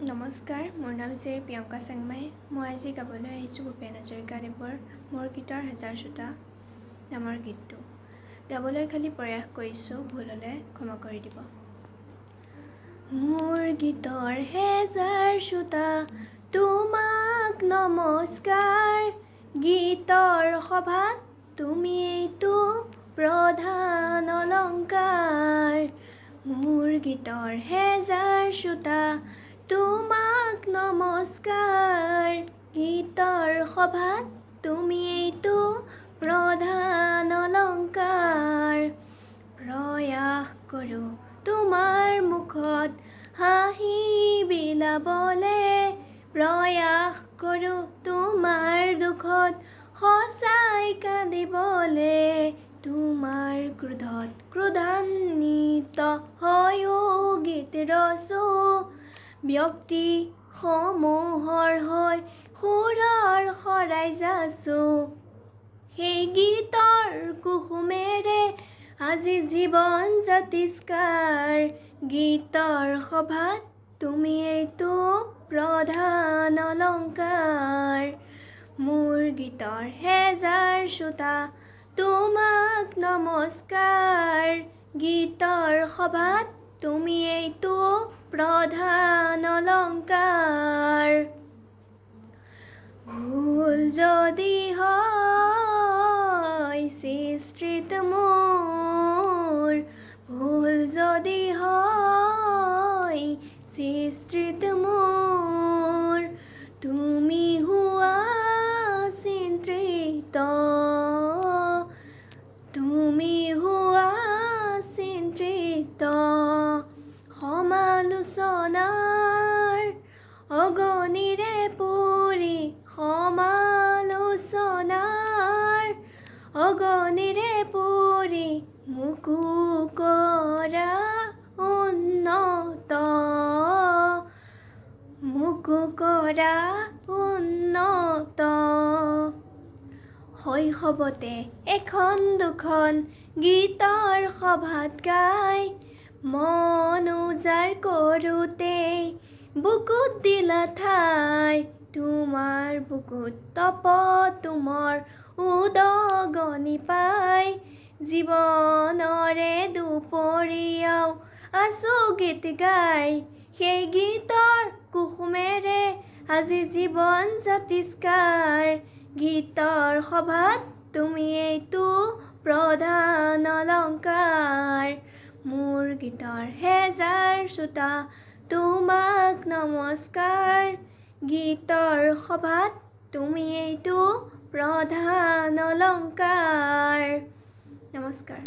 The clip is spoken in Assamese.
নমস্কাৰ, মোৰ নাম শ্ৰী প্ৰিয়ংকা চাংমাই। মই আজি গাবলৈ আহিছোঁ ভূপেন হাজৰিকাদেৱৰ মোৰ গীতৰ হেজাৰ চোতা নামৰ গীতটো। গাবলৈ খালি প্ৰয়াস কৰিছোঁ, ভুল হ'লে ক্ষমা কৰি দিব। মোৰ গীতৰ হেজাৰ চোতা তোমাক নমস্কাৰ, গীতৰ সভাত তুমিয়েইতো প্ৰধান অলংকাৰ। মোৰ গীতৰ হেজাৰ চোতা তোমাক নমস্কাৰ, গীতৰ সভাত তুমিয়েইতো প্ৰধান অলংকাৰ। প্ৰয়াস কৰোঁ তোমাৰ মুখত হাঁহি বিলাবলে, প্ৰয়াস কৰোঁ তোমাৰ দুখত সঁচাই কান্দিবলে। তোমাৰ ক্ৰোধত ক্ৰোধান্বিত হৈও গীত ৰচো, ব্যক্তি সমূহৰ হৈ সুৰৰ শৰাই যাচো। সেই গীতৰ কুসুমেৰে আজি জীৱন জাতিষ্কাৰ, গীতৰ সভাত তুমিয়েইতো প্ৰধান অলংকাৰ। মোৰ গীতৰ হেজাৰ চোতা তোমাক নমস্কাৰ, গীতৰ সভাত তুমিয়েইতো প্ৰধান অলংকাৰ। ভুল যদি হয় সৃষ্টিত মোৰ, ভুল যদি হয় সৃষ্টিত মোৰ, তুমি হোৱা চিন্তিত, তুমি হোৱা চিন্তিত। সমালোচনাৰ অগণিৰে পৰি, সমালোচনাৰ অগণিৰে পৰি, মোকো কৰা উন্নত, মোকো কৰা উন্নত। শৈশৱতে এখন দুখন গীতৰ সভাত গাই, মন উজাৰ কৰোঁতেই বুকুত দিলা ঠাই। তোমাৰ বুকুত তপতুমৰ উদগনি পাই, জীৱনৰে দুপৰীয়াও আছো গীত গাই। সেই গীতৰ কুসুমেৰে আজি জীৱন জাতিষ্কাৰ, গীতৰ সভাত তুমিয়েইতো প্ৰধান অলংকাৰ। মোৰ গীতৰ হেজাৰ চোতা তোমাক নমস্কাৰ, গীতৰ সভাত তুমিয়েইতো প্ৰধান অলংকাৰ। নমস্কাৰ।